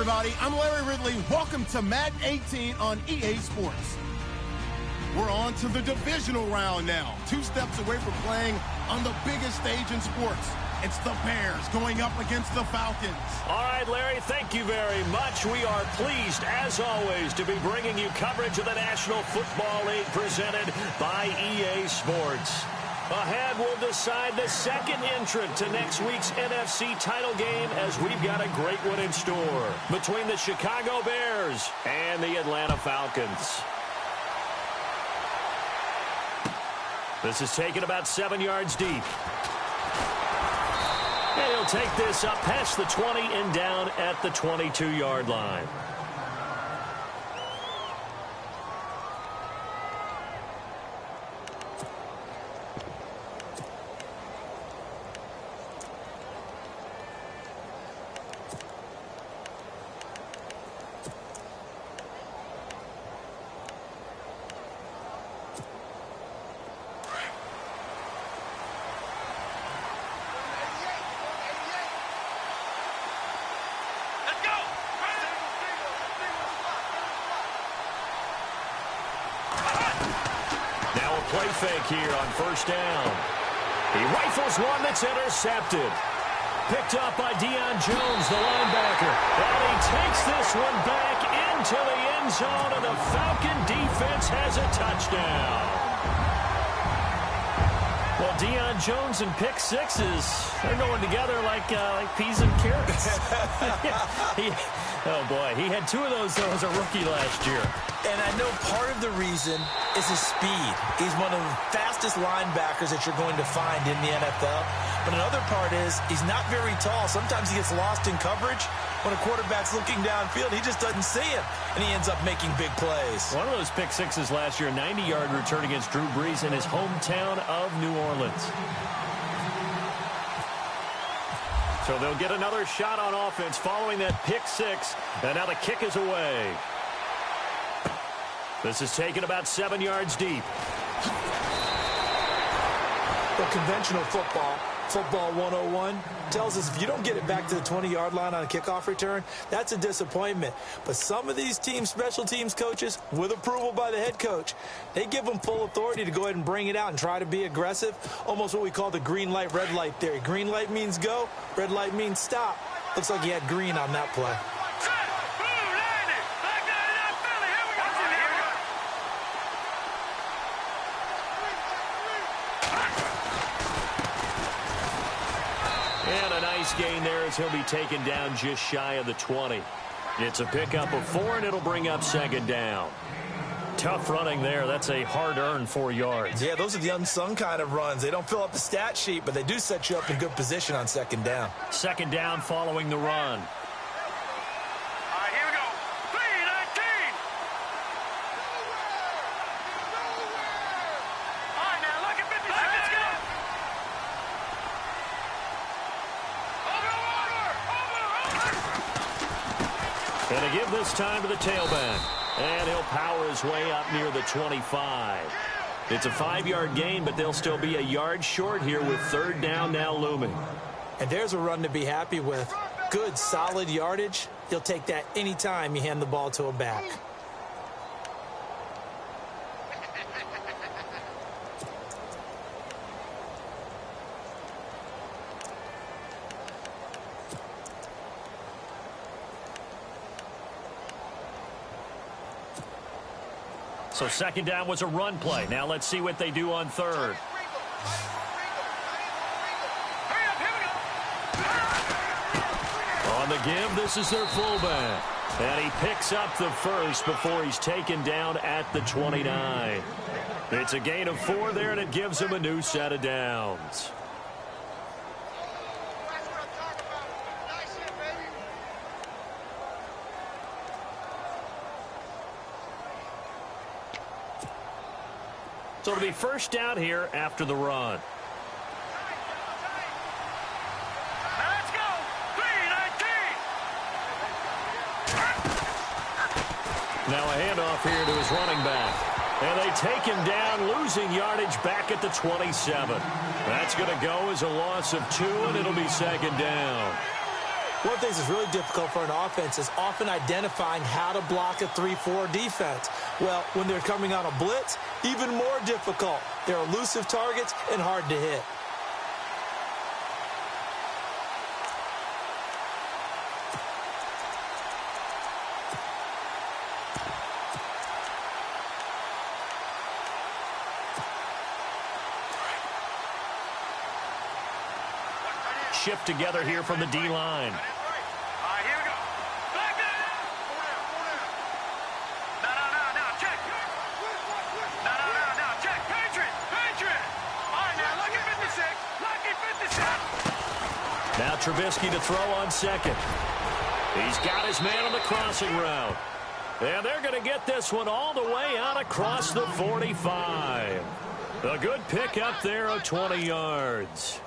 everybody. I'm Larry Ridley. Welcome to Madden 18 on EA Sports. We're on to the divisional round now. 2 steps away from playing on the biggest stage in sports. It's the Bears going up against the Falcons. All right, Larry, thank you very much. We are pleased, as always, to be bringing you coverage of the National Football League presented by EA Sports. Ahead, we'll decide the second entrant to next week's NFC title game as we've got a great one in store between the Chicago Bears and the Atlanta Falcons. This is taken about 7 yards deep. And he'll take this up past the 20 and down at the 22-yard line. Play fake here on first down. He rifles one that's intercepted. Picked up by Deion Jones, the linebacker. And he takes this one back into the end zone, and the Falcon defense has a touchdown. Well, Deion Jones and pick sixes, they're going together like peas and carrots. Oh, boy, he had 2 of those, though, as a rookie last year. And I know part of the reason is his speed. He's one of the fastest linebackers that you're going to find in the NFL. But another part is he's not very tall. Sometimes he gets lost in coverage. When a quarterback's looking downfield, he just doesn't see him, and he ends up making big plays. One of those pick sixes last year, 90-yard return against Drew Brees in his hometown of New Orleans. So they'll get another shot on offense following that pick six, and now the kick is away. This is taken about 7 yards deep. Well, conventional football 101, tells us if you don't get it back to the 20-yard line on a kickoff return, that's a disappointment. But some of these teams, special teams coaches, with approval by the head coach, they give them full authority to go ahead and bring it out and try to be aggressive, almost what we call the green light, red light theory. Green light means go, red light means stop. Looks like he had green on that play. And a nice gain there as he'll be taken down just shy of the 20. It's a pickup of 4, and it'll bring up second down. Tough running there. That's a hard-earned 4 yards. Yeah, those are the unsung kind of runs. They don't fill up the stat sheet, but they do set you up in good position on second down. Second down following the run. And to give this time to the tailback. And he'll power his way up near the 25. It's a 5-yard gain, but they'll still be a yard short here with third down now looming. And there's a run to be happy with. Good, solid yardage. He'll take that anytime you hand the ball to a back. So second down was a run play. Now let's see what they do on third. On the give, this is their fullback. And he picks up the first before he's taken down at the 29. It's a gain of 4 there, and it gives him a new set of downs. So it'll be first down here after the run. Let's go! 3-19! Now a handoff here to his running back. And they take him down, losing yardage back at the 27. That's going to go as a loss of 2, and it'll be second down. One of the things that's really difficult for an offense is often identifying how to block a 3-4 defense. Well, when they're coming on a blitz, even more difficult. They're elusive targets and hard to hit. Shift together here from the D-line. All right, here we go. Back down. No, check. No, check. Patriot. All right, now, lucky 56. Now Trubisky to throw on second. He's got his man on the crossing route. And they're going to get this one all the way out across the 45. A good pick up there of 20 yards.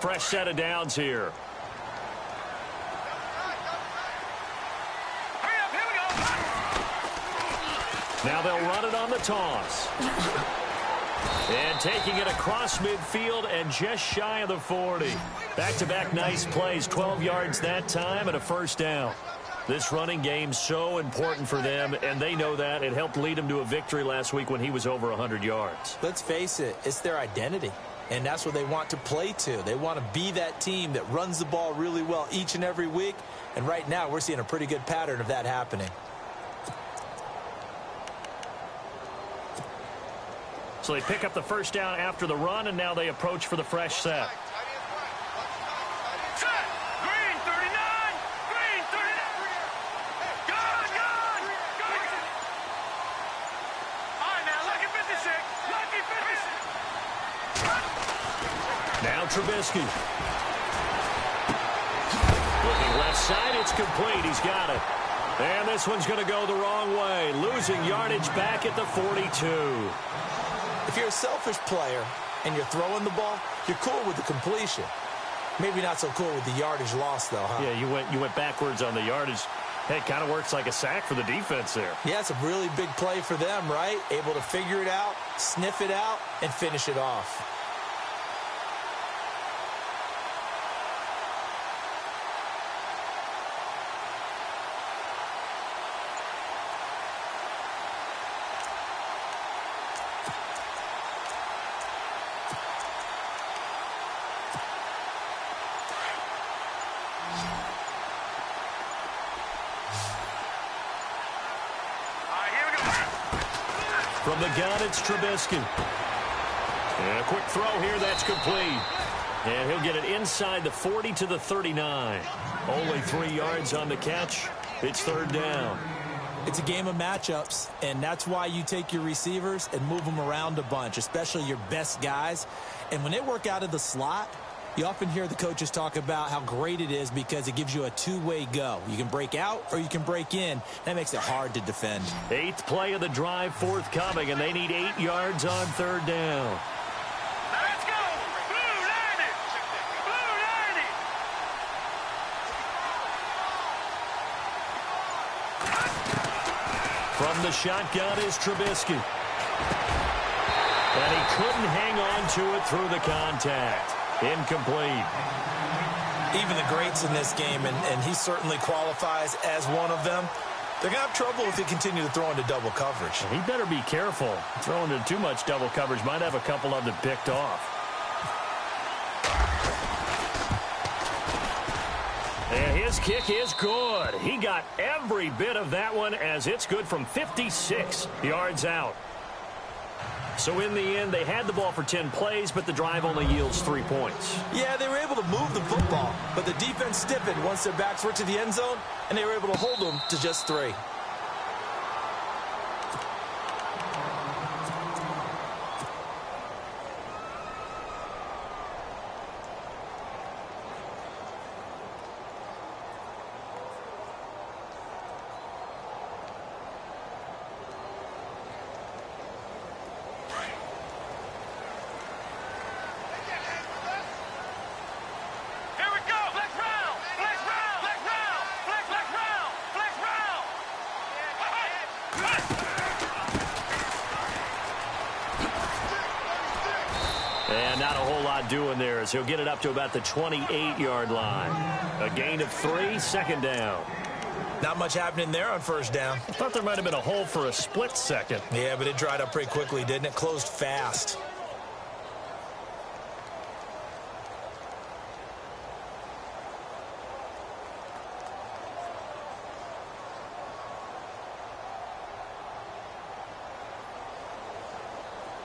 Fresh set of downs here. Hurry up, here we go. Now they'll run it on the toss. And taking it across midfield and just shy of the 40. Back-to-back nice plays, 12 yards that time and a first down. This running game's so important for them, and they know that. It helped lead them to a victory last week when he was over 100 yards. Let's face it, it's their identity. And that's what they want to play to. They want to be that team that runs the ball really well each and every week. And right now, we're seeing a pretty good pattern of that happening. So they pick up the first down after the run, and now they approach for the fresh set. Set. Green 39. Green 39. Gone. All right, now, lucky 56. Lucky 56. Now Trubisky. Looking left side, it's complete. He's got it. And this one's going to go the wrong way. Losing yardage back at the 42. If you're a selfish player and you're throwing the ball, you're cool with the completion. Maybe not so cool with the yardage loss, though, huh? Yeah, you went backwards on the yardage. Hey, it kind of works like a sack for the defense there. Yeah, it's a really big play for them, right? Able to figure it out, sniff it out, and finish it off. From the gun, it's Trubisky. And a quick throw here, that's complete. And he'll get it inside the 40 to the 39. Only 3 yards on the catch. It's third down. It's a game of matchups, and that's why you take your receivers and move them around a bunch, especially your best guys. And when they work out of the slot, you often hear the coaches talk about how great it is because it gives you a two-way go. You can break out or you can break in. That makes it hard to defend. 8th play of the drive forthcoming, and they need 8 yards on third down. Let's go. Blue 90. Blue 90. From the shotgun is Trubisky. And he couldn't hang on to it through the contact. Incomplete. Even the greats in this game, and he certainly qualifies as one of them, they're going to have trouble if they continue to throw into double coverage. He better be careful. Throwing into too much double coverage might have a couple of them picked off. And his kick is good. He got every bit of that one as it's good from 56 yards out. So in the end, they had the ball for 10 plays, but the drive only yields 3 points. Yeah, they were able to move the football, but the defense stiffened once their backs were to the end zone, and they were able to hold them to just 3. Here we go. Let's round. Let's round. Let's lot doing there as he'll get it up to about the 28-yard line. A gain of 3, second down. Not much happening there on first down. I thought there might have been a hole for a split second. Yeah, but it dried up pretty quickly, didn't it? Closed fast.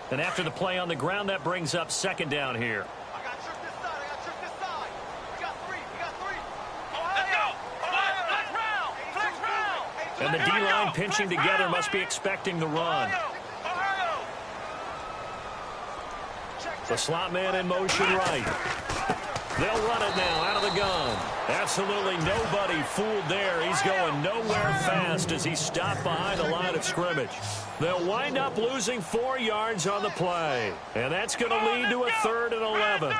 And after the play on the ground, that brings up second down here. I got trick this side. I got trick this side. We got three. Let's go. Flex round. Flex round. And the D-line pinching together must be expecting the run. The slot man in motion right. They'll run it now out of the gun. Absolutely nobody fooled there. He's going nowhere fast as he's stopped behind the line of scrimmage. They'll wind up losing 4 yards on the play. And that's going to lead to a 3rd and 11.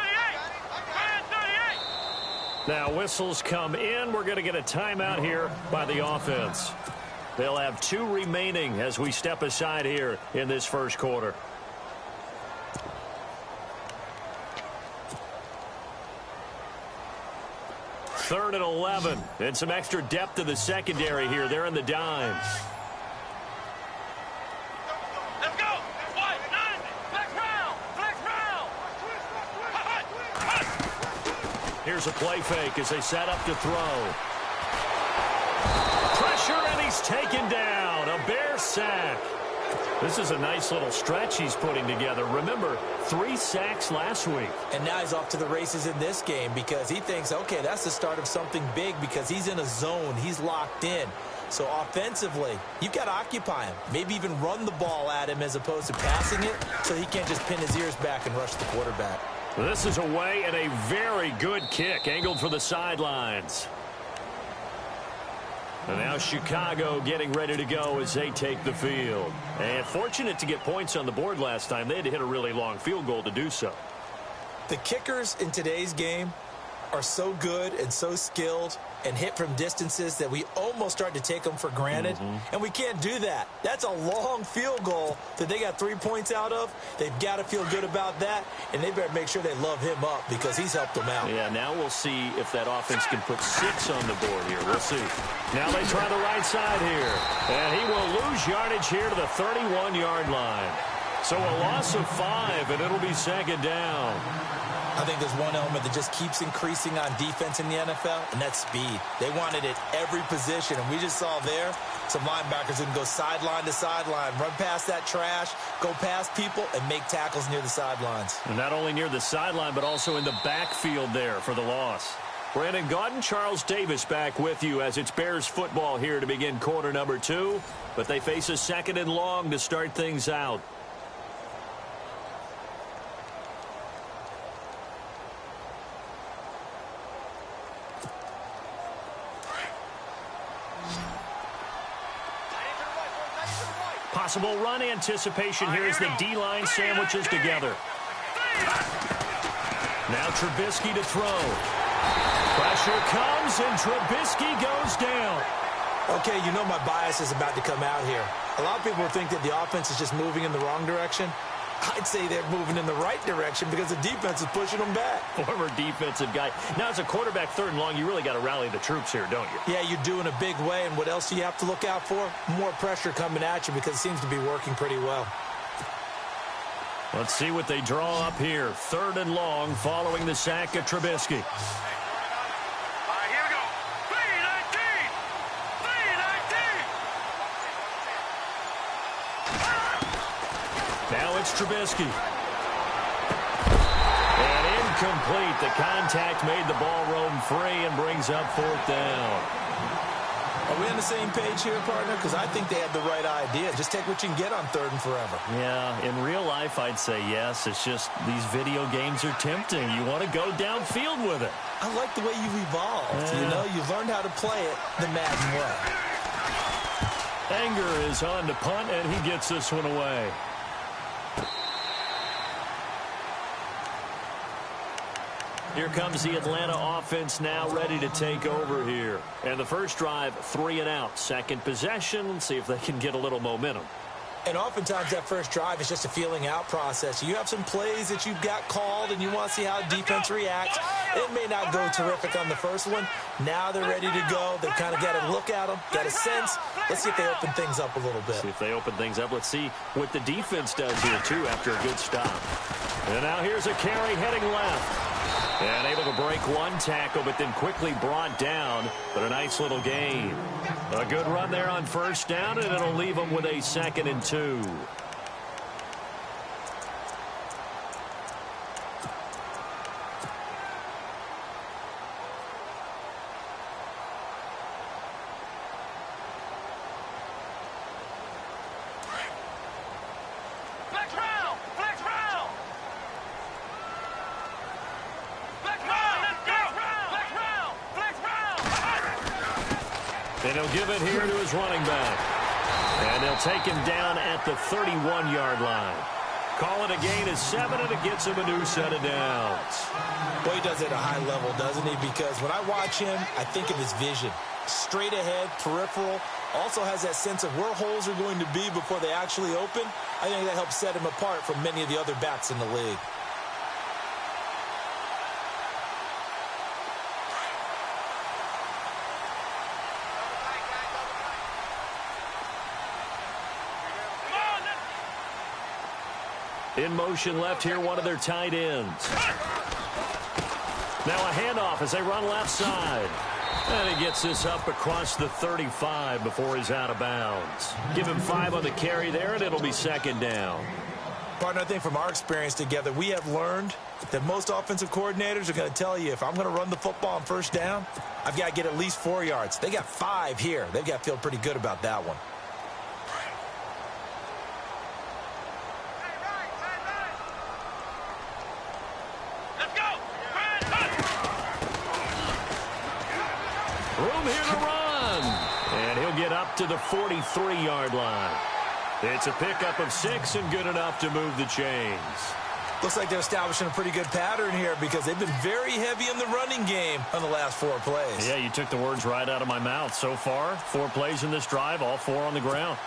Now whistles come in. We're going to get a timeout here by the offense. They'll have 2 remaining as we step aside here in this first quarter. Third and 11, and some extra depth to the secondary here. They're in the dime. Let's go. White, 9. Flex round. Here's a play fake as they set up to throw. Pressure, and he's taken down. A Bear sack. This is a nice little stretch he's putting together. Remember, 3 sacks last week. And now he's off to the races in this game because he thinks, okay, that's the start of something big because he's in a zone. He's locked in. So offensively, you've got to occupy him. Maybe even run the ball at him as opposed to passing it so he can't just pin his ears back and rush the quarterback. This is away and a very good kick angled for the sidelines. And now Chicago getting ready to go as they take the field. And fortunate to get points on the board last time. They had to hit a really long field goal to do so. The kickers in today's game are so good and so skilled and hit from distances that we almost start to take them for granted. And we can't do that. That's a long field goal that they got 3 points out of. They've got to feel good about that, and they better make sure they love him up because he's helped them out. Yeah, now we'll see if that offense can put 6 on the board here. We'll see. Now they try the right side here, and he will lose yardage here to the 31-yard line. So a loss of 5, and it'll be second down. I think there's one element that just keeps increasing on defense in the NFL, and that's speed. They want it at every position, and we just saw there some linebackers who can go sideline to sideline, run past that trash, go past people, and make tackles near the sidelines. And not only near the sideline, but also in the backfield there for the loss. Brandon Gaudin, Charles Davis back with you as it's Bears football here to begin quarter number 2. But they face a 2nd and long to start things out. Possible run anticipation here as the D-line sandwiches together. Now Trubisky to throw. Pressure comes, and Trubisky goes down. Okay, you know my bias is about to come out here. A lot of people think that the offense is just moving in the wrong direction. I'd say they're moving in the right direction because the defense is pushing them back. Former defensive guy. Now, as a quarterback 3rd and long, you really got to rally the troops here, don't you? Yeah, you do in a big way, and what else do you have to look out for? More pressure coming at you because it seems to be working pretty well. Let's see what they draw up here. 3rd and long following the sack of Trubisky. Now it's Trubisky. And incomplete. The contact made the ball roam free and brings up 4th down. Are we on the same page here, partner? Because I think they had the right idea. Just take what you can get on 3rd and forever. Yeah, in real life, I'd say yes. It's just these video games are tempting. You want to go downfield with it. I like the way you've evolved. You know, you've learned how to play it the Madden way. Anger is on to punt, and he gets this one away. Here comes the Atlanta offense now ready to take over here. And the first drive, 3 and out. Second possession. Let's see if they can get a little momentum. And oftentimes that first drive is just a feeling out process. You have some plays that you've got called and you want to see how defense reacts. It may not go terrific on the first one. Now they're ready to go. They've kind of got to look at them, got a sense. Let's see if they open things up a little bit. See if they open things up. Let's see what the defense does here, too, after a good stop. And now here's a carry heading left. And able to break one tackle, but then quickly brought down. But a nice little gain. A good run there on first down, and it'll leave them with a 2nd and 2. And he'll give it here to his running back. And they'll take him down at the 31-yard line. Call it a gain of 7, and it gets him a new set of downs. Well, he does it at a high level, doesn't he? Because when I watch him, I think of his vision. Straight ahead, peripheral. Also has that sense of where holes are going to be before they actually open. I think that helps set him apart from many of the other backs in the league. In motion left here, one of their tight ends. Now a handoff as they run left side. And he gets this up across the 35 before he's out of bounds. Give him 5 on the carry there, and it'll be 2nd down. Partner, I think from our experience together, we have learned that most offensive coordinators are going to tell you, if I'm going to run the football on first down, I've got to get at least 4 yards. They got 5 here. They've got to feel pretty good about that one. Room here to run. And he'll get up to the 43-yard line. It's a pickup of 6 and good enough to move the chains. Looks like they're establishing a pretty good pattern here because they've been very heavy in the running game on the last 4 plays. Yeah, you took the words right out of my mouth. So far, 4 plays in this drive, all 4 on the ground.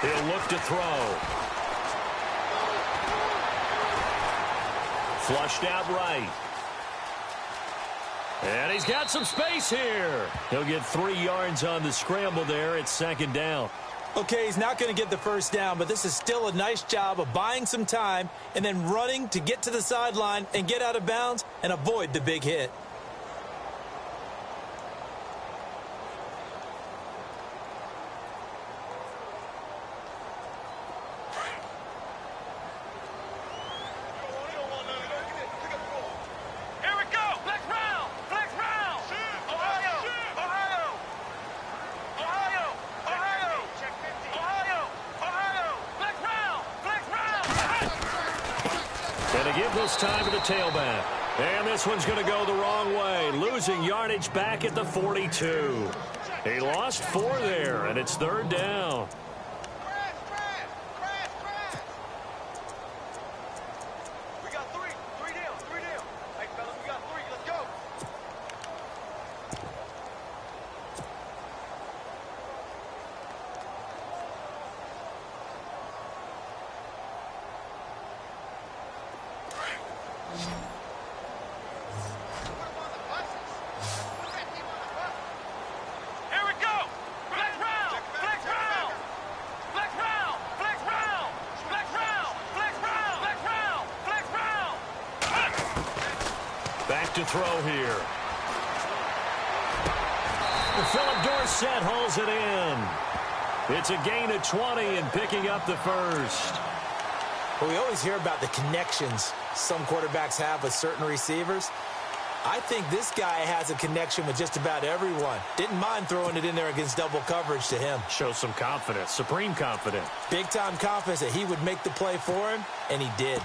He'll look to throw. Flushed out right. And he's got some space here. He'll get 3 yards on the scramble there. It's 2nd down. Okay, he's not going to get the first down, but this is still a nice job of buying some time and then running to get to the sideline and get out of bounds and avoid the big hit. Time to the tailback. And this one's going to go the wrong way. Losing yardage back at the 42. He lost 4 there, and it's 3rd down. We got 3. 3 down. 3 down. Hey, fellas, we got 3. Let's go. Here we go. Flex round. Flex round. Flex round. Flex round. Flex round. Flex round. Flex round. Flex round. Back to throw here. Philip Dorsett hauls it in. It's a gain of 20 and picking up the first. Well, we always hear about the connections some quarterbacks have with certain receivers. I think this guy has a connection with just about everyone. Didn't mind throwing it in there against double coverage to him. Shows some confidence, supreme confidence. Big-time confidence that he would make the play for him, and he did.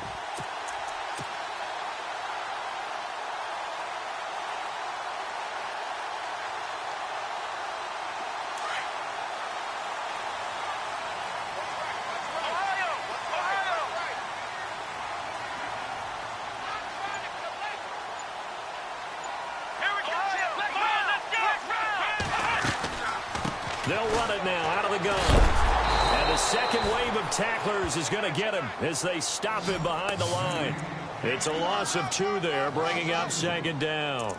They'll run it now out of the gun. And the second wave of tacklers is going to get him as they stop him behind the line. It's a loss of 2 there, bringing up second down.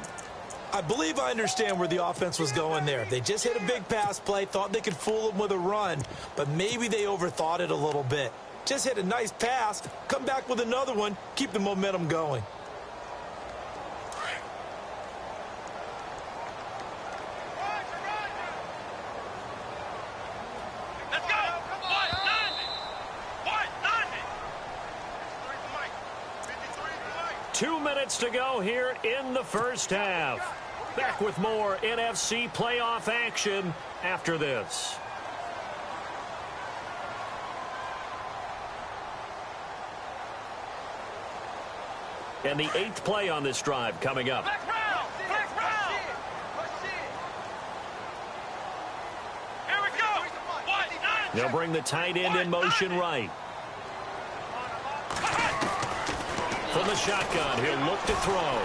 I believe I understand where the offense was going there. They just hit a big pass play, thought they could fool him with a run, but maybe they overthought it a little bit. Just hit a nice pass, come back with another one, keep the momentum going. Let's go! 2 minutes to go here in the first half. Back with more NFC playoff action after this. And the 8th play on this drive coming up. Flex round! Flex round! Here we go! They'll bring the tight end in motion right. From the shotgun, he'll look to throw.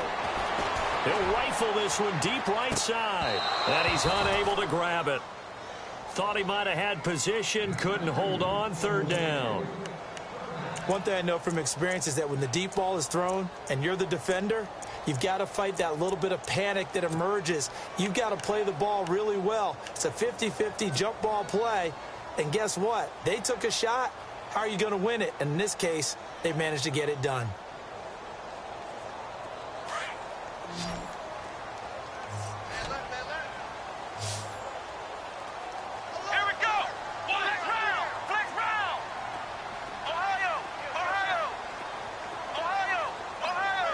He'll rifle this one deep right side. And he's unable to grab it. Thought he might have had position, couldn't hold on, 3rd down. One thing I know from experience is that when the deep ball is thrown and you're the defender, you've got to fight that little bit of panic that emerges. You've got to play the ball really well. It's a 50-50 jump ball play. And guess what? They took a shot. How are you going to win it? And in this case, they managed to get it done. Here we go! Flex round! Flex round! Ohio! Ohio! Ohio! Ohio!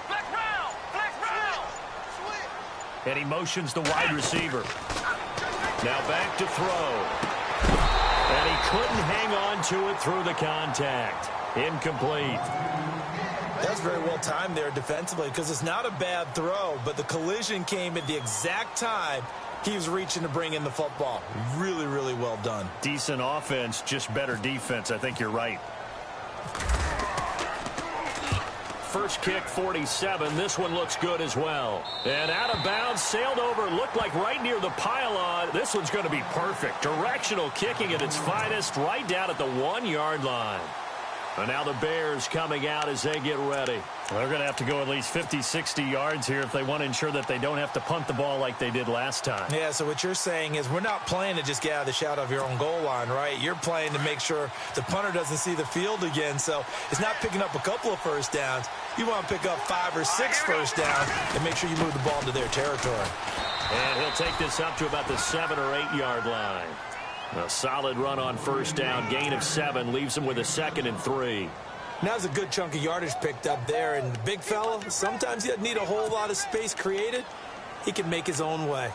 Flex round! Flex round! And he motions the wide receiver. Now back to throw. And he couldn't hang on to it through the contact. Incomplete. That's very well timed there defensively because it's not a bad throw, but the collision came at the exact time he was reaching to bring in the football. Really, really well done. Decent offense, just better defense. I think you're right. First kick, 47. This one looks good as well. And out of bounds, sailed over, looked like right near the pylon. This one's going to be perfect. Directional kicking at its finest, right down at the 1-yard line. And now the Bears coming out as they get ready. Well, they're going to have to go at least 50, 60 yards here if they want to ensure that they don't have to punt the ball like they did last time. Yeah, so what you're saying is we're not playing to just get out of the shot of your own goal line, right? You're playing to make sure the punter doesn't see the field again. So it's not picking up a couple of first downs. You want to pick up 5 or 6 first downs and make sure you move the ball into their territory. And he'll take this up to about the 7 or 8-yard line. A solid run on first down, gain of 7, leaves him with a 2nd and 3. Now there's a good chunk of yardage picked up there, and the big fella, sometimes he doesn't need a whole lot of space created. He can make his own way.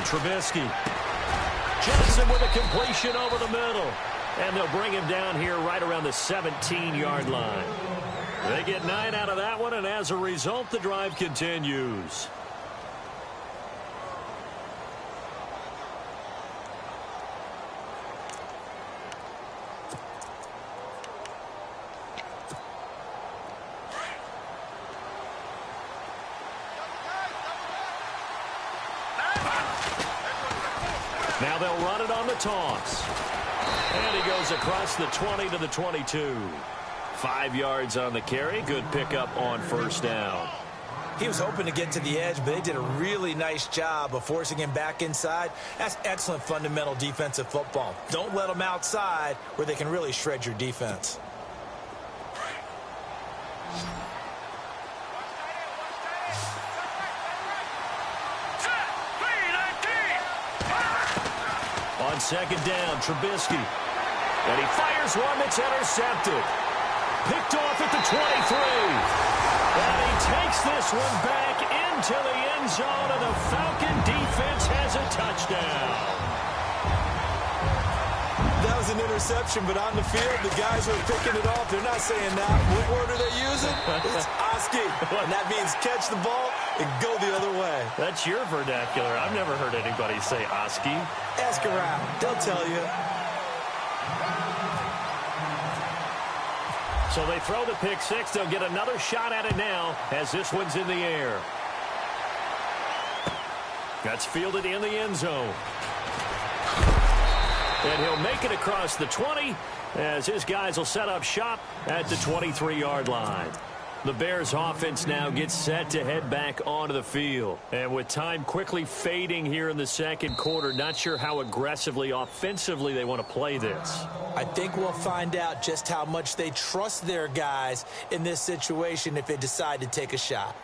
Trubisky. Johnson with a completion over the middle. And they'll bring him down here right around the 17-yard line. They get 9 out of that one, and as a result, the drive continues. Now they'll run it on the toss. And he goes across the 20 to the 22. 5 yards on the carry. Good pickup on first down. He was hoping to get to the edge, but they did a really nice job of forcing him back inside. That's excellent fundamental defensive football. Don't let them outside where they can really shred your defense. On second down, Trubisky. And he fires one that's intercepted. Picked off at the 23. And he takes this one back into the end zone, and the Falcon defense has a touchdown. That was an interception, but on the field, the guys who are picking it off, they're not saying that. What word are they using? It's Oski. And that means catch the ball and go the other way. That's your vernacular. I've never heard anybody say Oski. Ask around. They'll tell you. So they throw the pick six. They'll get another shot at it now as this one's in the air. That's fielded in the end zone. And he'll make it across the 20 as his guys will set up shop at the 23-yard line. The Bears offense now gets set to head back onto the field. And with time quickly fading here in the second quarter, not sure how aggressively, offensively they want to play this. I think we'll find out just how much they trust their guys in this situation if they decide to take a shot.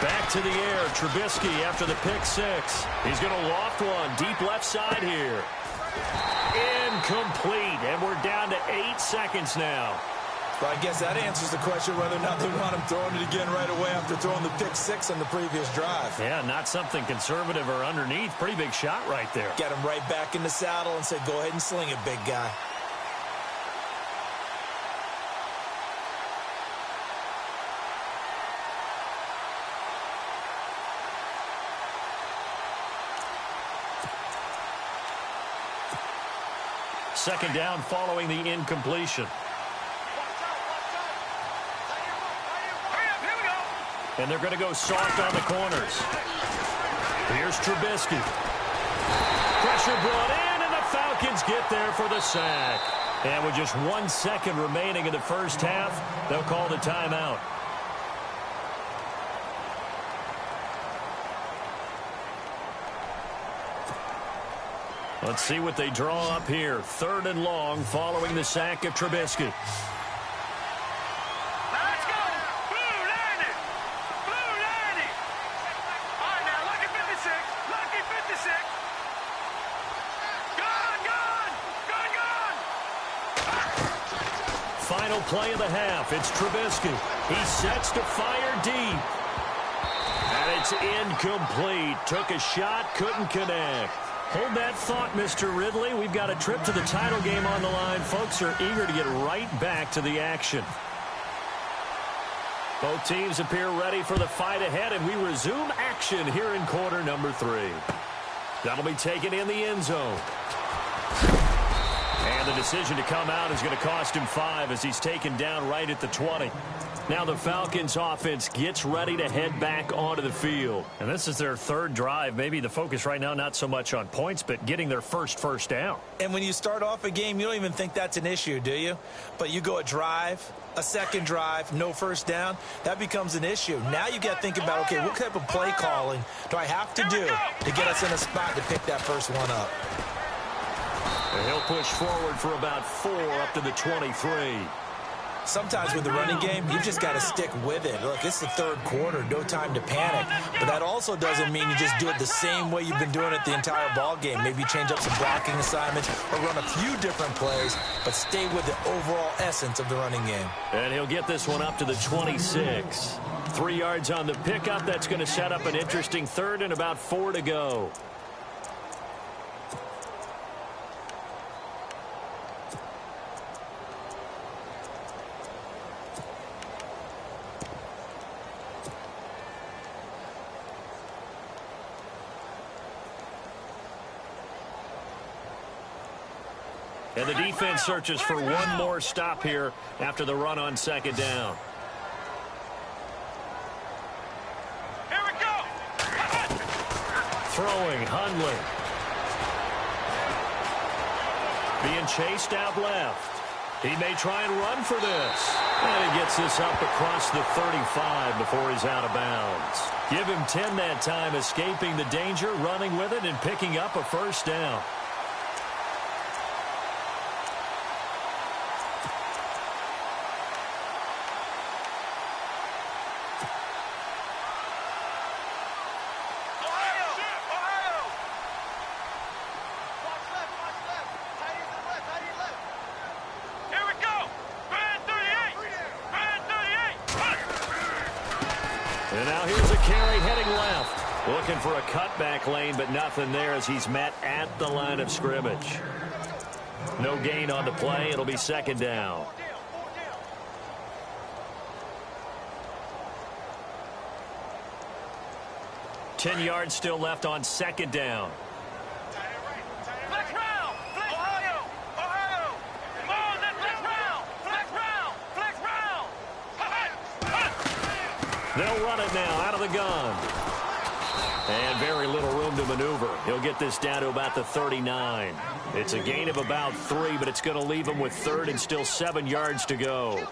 Back to the air, Trubisky after the pick six. He's going to loft one deep left side here. Incomplete, and we're down to 8 seconds now. Well, I guess that answers the question whether or not they want him throwing it again right away after throwing the pick six on the previous drive. Yeah, not something conservative or underneath. Pretty big shot right there. Get him right back in the saddle and say, go ahead and sling it, big guy. Second down following the incompletion. And they're going to go soft on the corners. Here's Trubisky. Pressure brought in, and the Falcons get there for the sack. And with just 1 second remaining in the first half, they'll call the timeout. Let's see what they draw up here. 3rd and long following the sack of Trubisky. Let's go! Blue 90! Blue 90! All right, now, lucky 56. Lucky 56. Gone, gone! Gone, gone! Final play of the half. It's Trubisky. He sets to fire deep. And it's incomplete. Took a shot, couldn't connect. Hold that thought, Mr. Ridley. We've got a trip to the title game on the line. Folks are eager to get right back to the action. Both teams appear ready for the fight ahead, and we resume action here in quarter number 3. That'll be taken in the end zone. And the decision to come out is going to cost him 5 as he's taken down right at the 20. Now the Falcons offense gets ready to head back onto the field. And this is their 3rd drive. Maybe the focus right now not so much on points, but getting their first down. And when you start off a game, you don't even think that's an issue, do you? But you go a drive, a second drive, no first down, that becomes an issue. Now you got to think about, okay, what type of play calling do I have to do to get us in a spot to pick that first one up? And he'll push forward for about 4 up to the 23. Sometimes with the running game, you've just got to stick with it. Look, it's the 3rd quarter, no time to panic. But that also doesn't mean you just do it the same way you've been doing it the entire ball game. Maybe change up some blocking assignments or run a few different plays, but stay with the overall essence of the running game. And he'll get this one up to the 26. 3 yards on the pickup. That's going to set up an interesting 3rd and about 4 to go. And the defense searches for one more stop here after the run on second down. Throwing, Hundley. Being chased out left. He may try and run for this. And he gets this up across the 35 before he's out of bounds. Give him 10 that time, escaping the danger, running with it, and picking up a first down. And now here's a carry heading left. Looking for a cutback lane, but nothing there as he's met at the line of scrimmage. No gain on the play. It'll be second down. Ten yards still left on second down. They'll run it now out of the gun. And very little room to maneuver. He'll get this down to about the 39. It's a gain of about 3, but it's going to leave him with third and still 7 yards to go.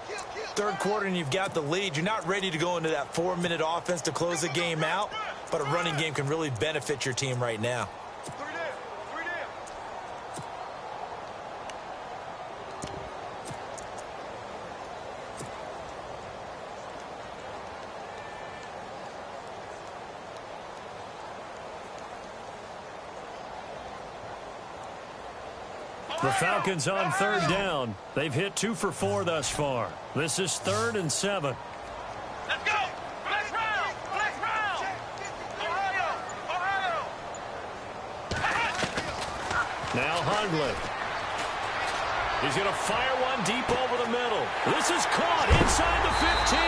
Third quarter and you've got the lead. You're not ready to go into that 4-minute offense to close the game out, but a running game can really benefit your team right now. The Falcons on third down. They've hit 2 for 4 thus far. This is 3rd and 7. Let's go! Flex round! Flex round! Ohio! Now Hundley. He's going to fire one deep over the middle. This is caught inside the 15.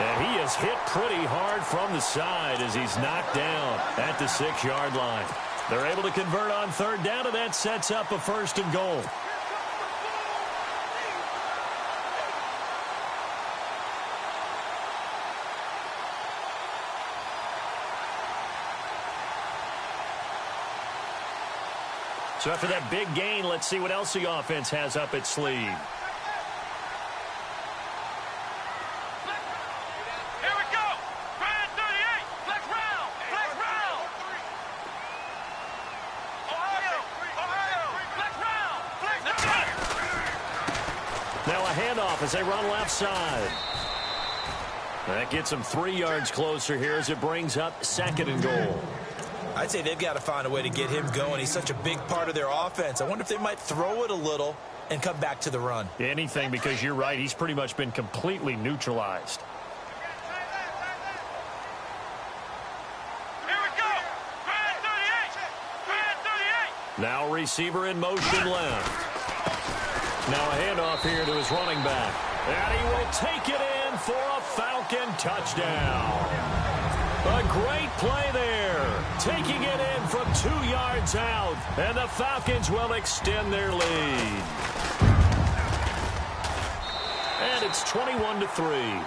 And he is hit pretty hard from the side as he's knocked down at the 6-yard line. They're able to convert on third down, and that sets up a 1st and goal. So after that big gain, let's see what else the offense has up its sleeve. Now a handoff as they run left side. That gets them 3 yards closer here as it brings up 2nd and goal. I'd say they've got to find a way to get him going. He's such a big part of their offense. I wonder if they might throw it a little and come back to the run. Anything, because you're right. He's pretty much been completely neutralized. Here we go! Grand 38! Now receiver in motion left. Now a handoff here to his running back. And he will take it in for a Falcon touchdown. A great play there. Taking it in from 2 yards out. And the Falcons will extend their lead. And it's 21-3.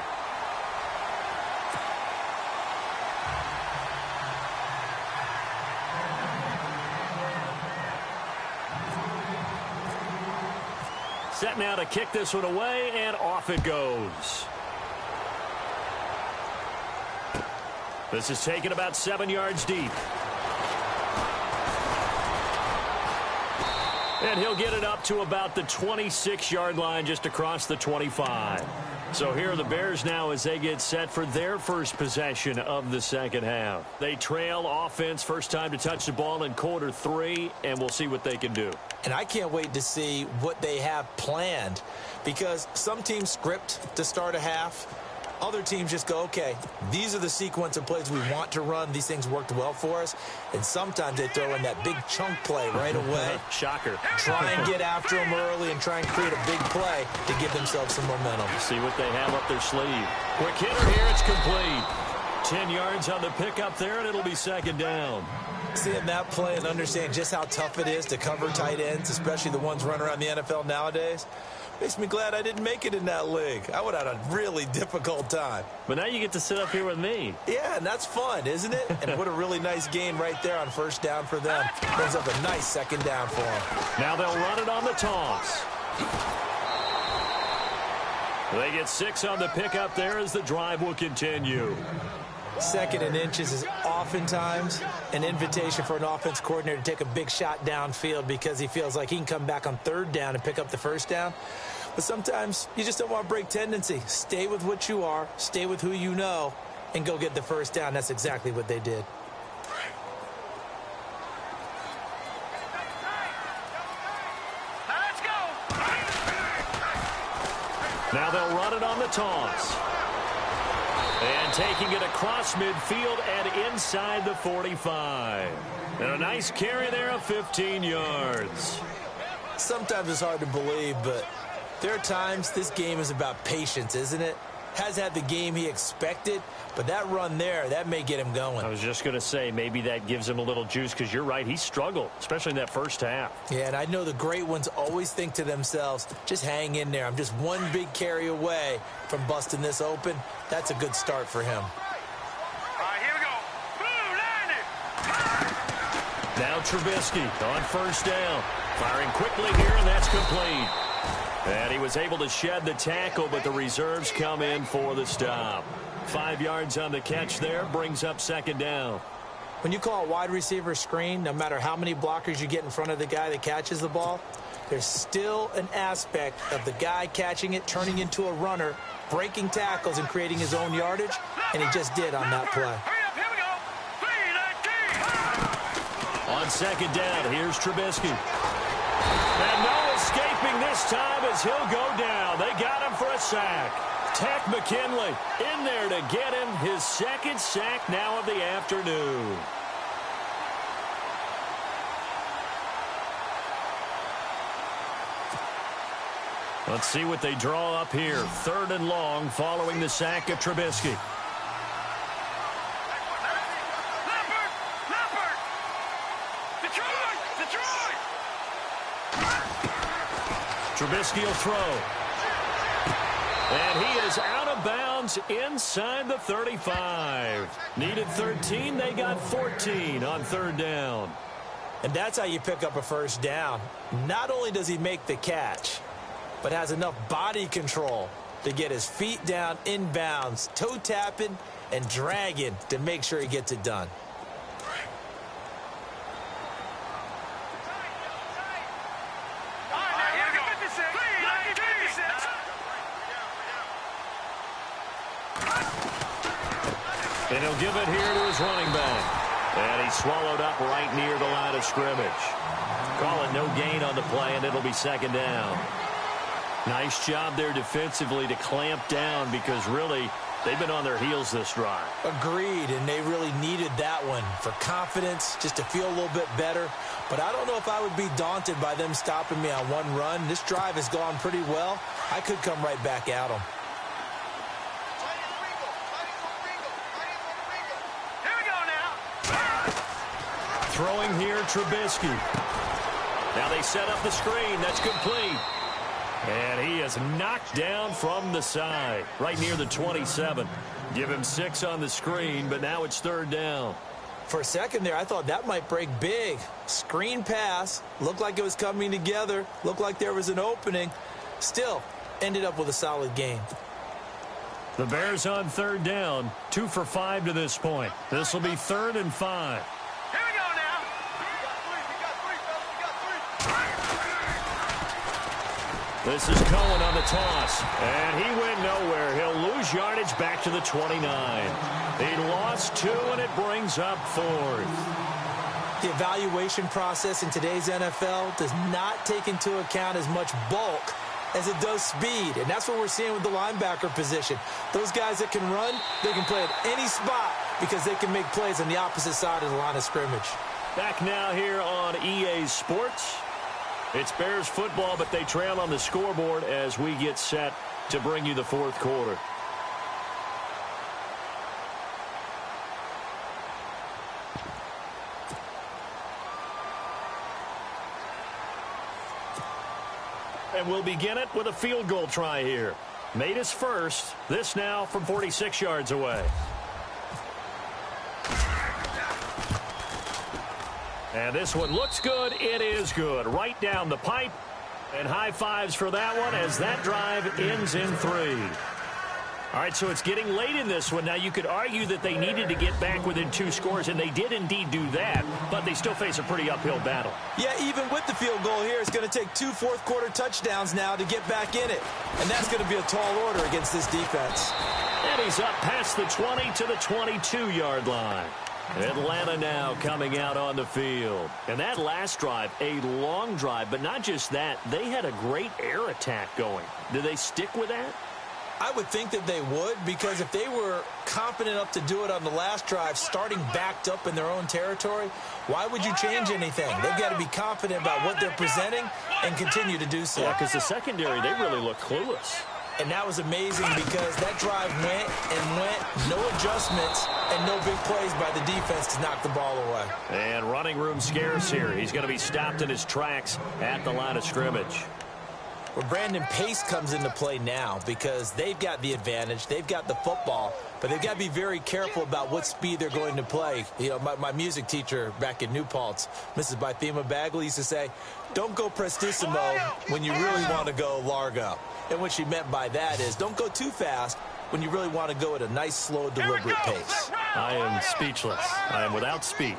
Set now to kick this one away, and off it goes. This is taken about 7 yards deep. And he'll get it up to about the 26-yard line just across the 25. So here are the Bears now as they get set for their first possession of the second half. They trail offense, first time to touch the ball in quarter 3, and we'll see what they can do. And I can't wait to see what they have planned, because some teams script to start a half. Other teams just go, okay, these are the sequence of plays we want to run. These things worked well for us. And sometimes they throw in that big chunk play right away. Shocker. Try and get after them early and try and create a big play to give themselves some momentum. See what they have up their sleeve. Quick hitter here, it's complete. 10 yards on the pickup there, and it'll be second down. Seeing that play and understand just how tough it is to cover tight ends, especially the ones running around the NFL nowadays. Makes me glad I didn't make it in that league. I would have had a really difficult time. But now you get to sit up here with me. Yeah, and that's fun, isn't it? And what a really nice gain right there on first down for them. Brings up a nice second down for them. Now they'll run it on the toss. They get 6 on the pickup there as the drive will continue. 2nd and inches is oftentimes an invitation for an offense coordinator to take a big shot downfield because he feels like he can come back on 3rd down and pick up the first down. But sometimes you just don't want to break tendency. Stay with what you are, stay with who you know, and go get the first down. That's exactly what they did. Let's go. Now they'll run it on the toss. And taking it across midfield and inside the 45. And a nice carry there of 15 yards. Sometimes it's hard to believe, but there are times this game is about patience, isn't it? Has had the game he expected, but that run there, that may get him going. I was just going to say, maybe that gives him a little juice because you're right, he struggled, especially in that first half. Yeah, and I know the great ones always think to themselves, just hang in there. I'm just one big carry away from busting this open. That's a good start for him. All right, here we go. Blue, line it. Now Trubisky on first down. Firing quickly here, and that's complete. And he was able to shed the tackle, but the reserves come in for the stop. 5 yards on the catch there, brings up 2nd down. When you call a wide receiver screen, no matter how many blockers you get in front of the guy that catches the ball, there's still an aspect of the guy catching it, turning into a runner, breaking tackles and creating his own yardage, and he just did on that play. Hurry up, here we go. 3-19. On 2nd down, here's Trubisky. And no escaping this time as he'll go down. They got him for a sack. Tech McKinley in there to get him his 2nd sack now of the afternoon. Let's see what they draw up here. 3rd and long following the sack of Trubisky. Leopard. Detroit. Trubisky will throw. And he is out of bounds inside the 35. Needed 13, they got 14 on 3rd down. And that's how you pick up a first down. Not only does he make the catch, but has enough body control to get his feet down inbounds, toe tapping and dragging to make sure he gets it done. And he'll give it here to his running back. And he's swallowed up right near the line of scrimmage. Call it no gain on the play, and it'll be 2nd down. Nice job there defensively to clamp down because really they've been on their heels this drive. Agreed, and they really needed that one for confidence, just to feel a little bit better. But I don't know if I would be daunted by them stopping me on one run. This drive has gone pretty well. I could come right back at them. Throwing here, Trubisky. Now they set up the screen. That's complete. And he is knocked down from the side, right near the 27. Give him 6 on the screen, but now it's 3rd down. For a second there, I thought that might break big. Screen pass. Looked like it was coming together. Looked like there was an opening. Still, ended up with a solid gain. The Bears on 3rd down. 2 for 5 to this point. This will be 3rd and 5. Here we go now. This is Cohen on the toss. And he went nowhere. He'll lose yardage back to the 29. He lost 2, and it brings up 4th. The evaluation process in today's NFL does not take into account as much bulk as it does speed. And that's what we're seeing with the linebacker position. Those guys that can run, they can play at any spot because they can make plays on the opposite side of the line of scrimmage. Back now here on EA Sports. It's Bears football, but they trail on the scoreboard as we get set to bring you the 4th quarter. And we'll begin it with a field goal try here. Made his first. This now from 46 yards away. And this one looks good. It is good. Right down the pipe. And high fives for that one as that drive ends in 3. All right, so it's getting late in this one. Now, you could argue that they needed to get back within 2 scores, and they did indeed do that, but they still face a pretty uphill battle. Yeah, even with the field goal here, it's going to take 2 fourth-quarter touchdowns now to get back in it. And that's going to be a tall order against this defense. And he's up past the 20 to the 22-yard line. Atlanta now coming out on the field. And that last drive, a long drive, but not just that. They had a great air attack going. Do they stick with that? I would think that they would, because if they were confident enough to do it on the last drive, starting backed up in their own territory, why would you change anything? They've got to be confident about what they're presenting and continue to do so. Yeah, because the secondary, they really look clueless. And that was amazing because that drive went and went, no adjustments, and no big plays by the defense to knock the ball away. And running room scarce here. He's going to be stopped in his tracks at the line of scrimmage. Well, Brandon, pace comes into play now because they've got the advantage. They've got the football, but they've got to be very careful about what speed they're going to play. You know, my music teacher back in New Paltz, Mrs. Bythema Bagley, used to say, don't go prestissimo when you really want to go largo. And what she meant by that is don't go too fast when you really want to go at a nice, slow, deliberate pace. I am speechless. I am without speech.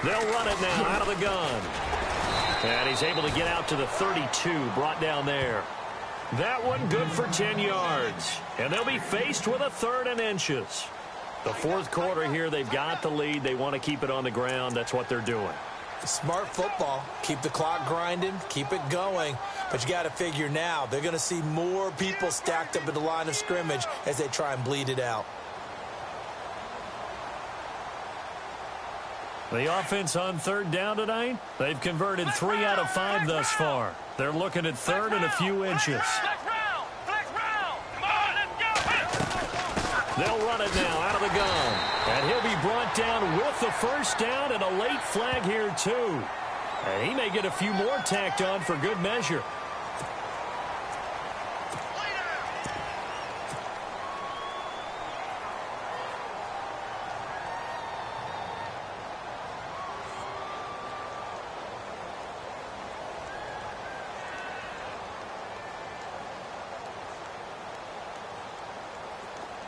They'll run it now out of the gun. And he's able to get out to the 32, brought down there. That one good for 10 yards. And they'll be faced with a 3rd and inches. The 4th quarter here, they've got the lead. They want to keep it on the ground. That's what they're doing. Smart football. Keep the clock grinding. Keep it going. But you got to figure now, they're going to see more people stacked up at the line of scrimmage as they try and bleed it out. The offense on 3rd down tonight, they've converted 3 out of 5 thus far. They're looking at 3rd and a few inches. They'll run it now out of the gun. And he'll be brought down with the 1st down and a late flag here too. And he may get a few more tacked on for good measure.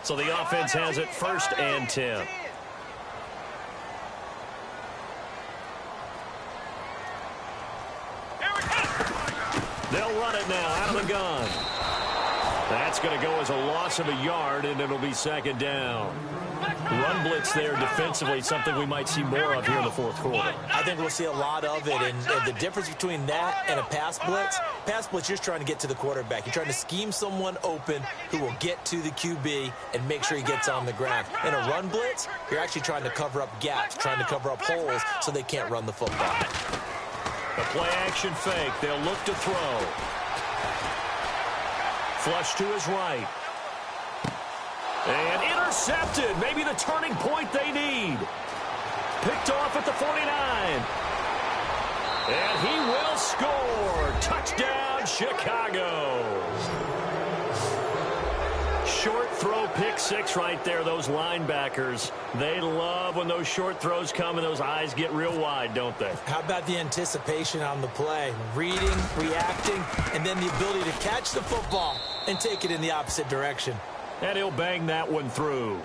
So the offense has it 1st and 10. They'll run it now out of the gun. That's going to go as a loss of a yard, and it'll be 2nd down. Run blitz there defensively, something we might see more of here in the 4th quarter. I think we'll see a lot of it, and the difference between that and a pass blitz, you're trying to get to the quarterback. You're trying to scheme someone open who will get to the QB and make sure he gets on the ground. In a run blitz, you're actually trying to cover up gaps, trying to cover up holes so they can't run the football. The play action fake. They'll look to throw. Flush to his right. And intercepted. Maybe the turning point they need. Picked off at the 49. And he will score. Touchdown, Chicago. Short throw, pick 6 right there. Those linebackers, they love when those short throws come and those eyes get real wide, don't they? How about the anticipation on the play? Reading, reacting, and then the ability to catch the football and take it in the opposite direction. And he'll bang that one through.